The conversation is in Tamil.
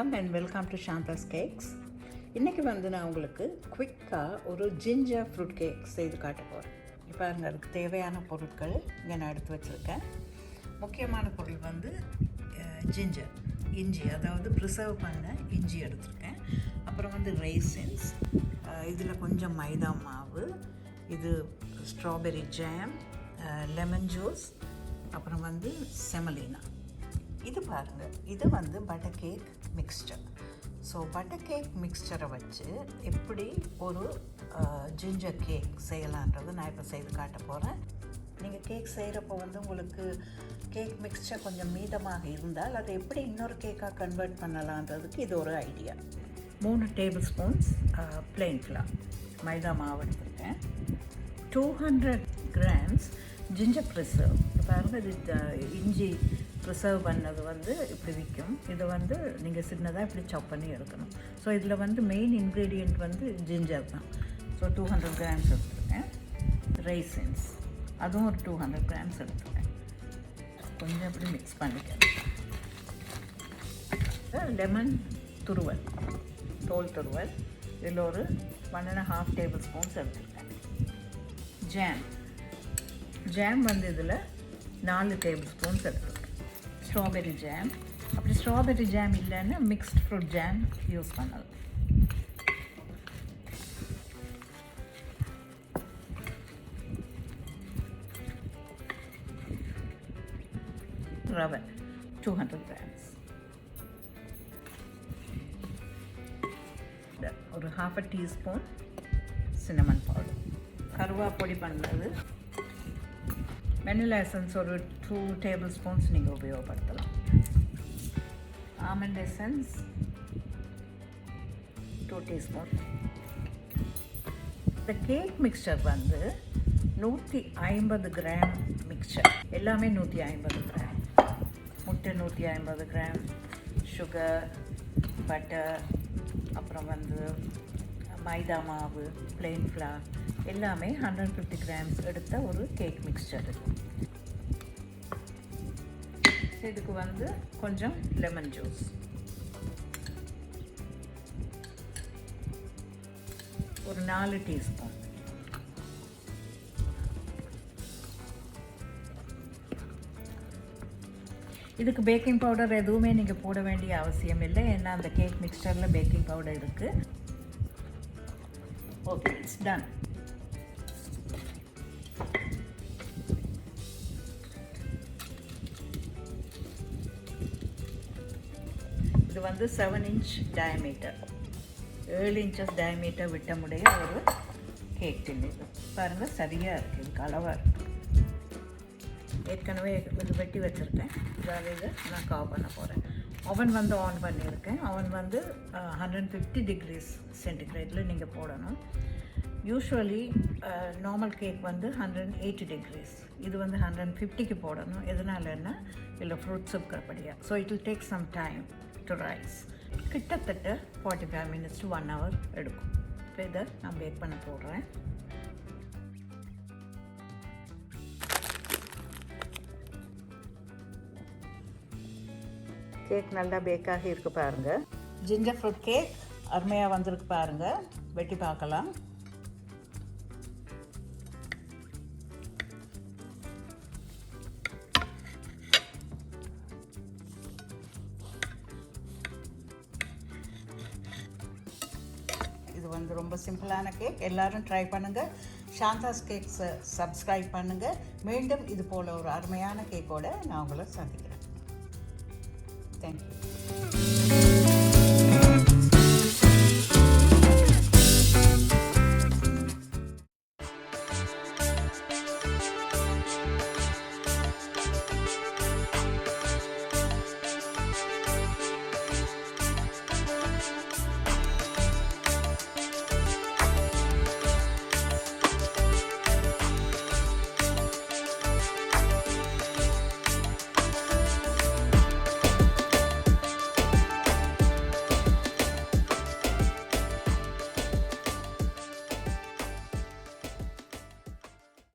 வணக்கம் அண்ட் வெல்கம் டு ஷாந்தாஸ் கேக்ஸ். இன்றைக்கி நான் உங்களுக்கு குவிக்காக ஒரு ஜிஞ்சர் ஃப்ரூட் கேக் செய்து காட்ட போகிறேன். இப்போ அதுக்கு தேவையான பொருட்கள் இங்கே நான் எடுத்து வச்சுருக்கேன். முக்கியமான பொருள் ஜிஞ்சர், இஞ்சி, அதாவது ப்ரிசர்வ் பண்ண இஞ்சி எடுத்துருக்கேன். அப்புறம் ரைசின்ஸ், இதில் கொஞ்சம் மைதா மாவு, இது ஸ்ட்ராபெரி ஜாம், லெமன் ஜூஸ், அப்புறம் செமலினா. இது பாருங்கள், இது butter cake mixture. So butter cake மிக்ஸ்சரை வச்சு எப்படி ஒரு ஜிஞ்சர் கேக் செய்யலான்றது நான் இப்போ செய்து காட்ட போகிறேன். நீங்கள் கேக் செய்கிறப்போ உங்களுக்கு கேக் மிக்ஸ்சர் கொஞ்சம் மீதமாக இருந்தால் அதை எப்படி இன்னொரு கேக்காக கன்வெர்ட் பண்ணலான்றதுக்கு இது ஒரு ஐடியா. 3 டேபிள் ஸ்பூன்ஸ் பிளெயின் ஃப்ளார், மைதா மாவு எடுத்துருக்கேன். 200 கிராம்ஸ் ஜிஞ்சர் ப்ரிசர்வ். பாருங்கள், இது இஞ்சி ப்ரிசர்வ் பண்ணது இப்படி விற்கும். இதை நீங்கள் சின்னதாக இப்படி சாப் பண்ணி எடுக்கணும். ஸோ இதில் மெயின் இன்க்ரீடியண்ட் ஜிஞ்சர் தான். ஸோ 200 கிராம்ஸ் எடுத்துருக்கேன். ரைசின்ஸ், அதுவும் ஒரு 200 கிராம்ஸ் எடுத்துருக்கேன். கொஞ்சம் இப்படி மிக்ஸ் பண்ணிக்கிறேன். லெமன் துருவல், தோல் துருவல், இதில் ஒரு 1.5 டேபிள் ஸ்பூன்ஸ் எடுத்துருக்கேன். ஜாம் இதில் 4 டேபிள் ஸ்பூன்ஸ் எடுத்துருக்கேன். ஸ்ட்ராபெரி ஜாம், அப்படி ஸ்ட்ராபெரி ஜாம் இல்லைன்னா மிக்ஸ்ட் ஃப்ரூட் ஜாம் யூஸ் பண்ணலாம். ரவை 200 கிராம்ஸ், ஒரு 1/2 டீஸ்பூன் சின்னமன் பவுடர், கருவேப்பிலை பண்ணது, வெனிலா எசன்ஸ் ஒரு 2 டேபிள் ஸ்பூன்ஸ் நீங்கள் உபயோகப்படுத்தலாம். Almond essence 2 teaspoon. இந்த கேக் மிக்சர் 150 கிராம் மிக்சர், எல்லாமே 150 கிராம். முட்டை 150 கிராம், சுகர், பட்டர், அப்புறம் மைதா மாவு, பிளெயின் ஃப்ளார், எல்லாமே 150 கிராம்ஸ் எடுத்த ஒரு கேக் மிக்சர். இதுக்கு கொஞ்சம் லெமன் ஜூஸ், ஒரு 4 டீஸ்பூன். இதுக்கு பேக்கிங் பவுடர் எதுவுமே நீங்கள் போட வேண்டிய அவசியம் இல்லை, ஏன்னா அந்த கேக் மிக்சரில் பேக்கிங் பவுடர் இருக்குது. Okay, it's done. இது 7 இன்ச் டயமீட்டர், 7 இன்ச்சஸ் டயமீட்டர் விட்ட முடிய ஒரு கேக் டின். இது பாருங்கள், சரியாக இருக்குது, இதுக்கு அளவாக இருக்குது. ஏற்கனவே இது வெட்டி வச்சுருக்கேன். இதை நான் கவர் பண்ண போகிறேன். ஓவன் ஆன் பண்ணியிருக்கேன். ஓவன் 150 டிகிரிஸ் சென்டிகிரேடில் நீங்கள் போடணும். யூஸ்வலி நார்மல் கேக் 180 டிகிரிஸ், இது 150க்கு போடணும். எதனாலன்னா இல்லை ஃப்ரூட்ஸ் இருக்கிறபடியா. So it will take some time to rise. கிட்டத்தட்ட 45 minutes to 1 hour எடுக்கும். இப்போ இதை நான் பேக் பண்ண போடுறேன். கேக் நல்லா பேக்காகி இருக்கு பாருங்கள். ஜிஞ்சர் ஃப்ரூட் கேக் அருமையாக வந்திருக்கு பாருங்கள். வெட்டி பார்க்கலாம். இது ரொம்ப சிம்பிளான கேக். எல்லாரும் ட்ரை பண்ணுங்கள். ஷாந்தாஸ் கேக்ஸை சப்ஸ்கிரைப் பண்ணுங்கள். மீண்டும் இது போல் ஒரு அருமையான கேக்கோடு நான் உங்களை சந்திக்கிறேன். Thank you.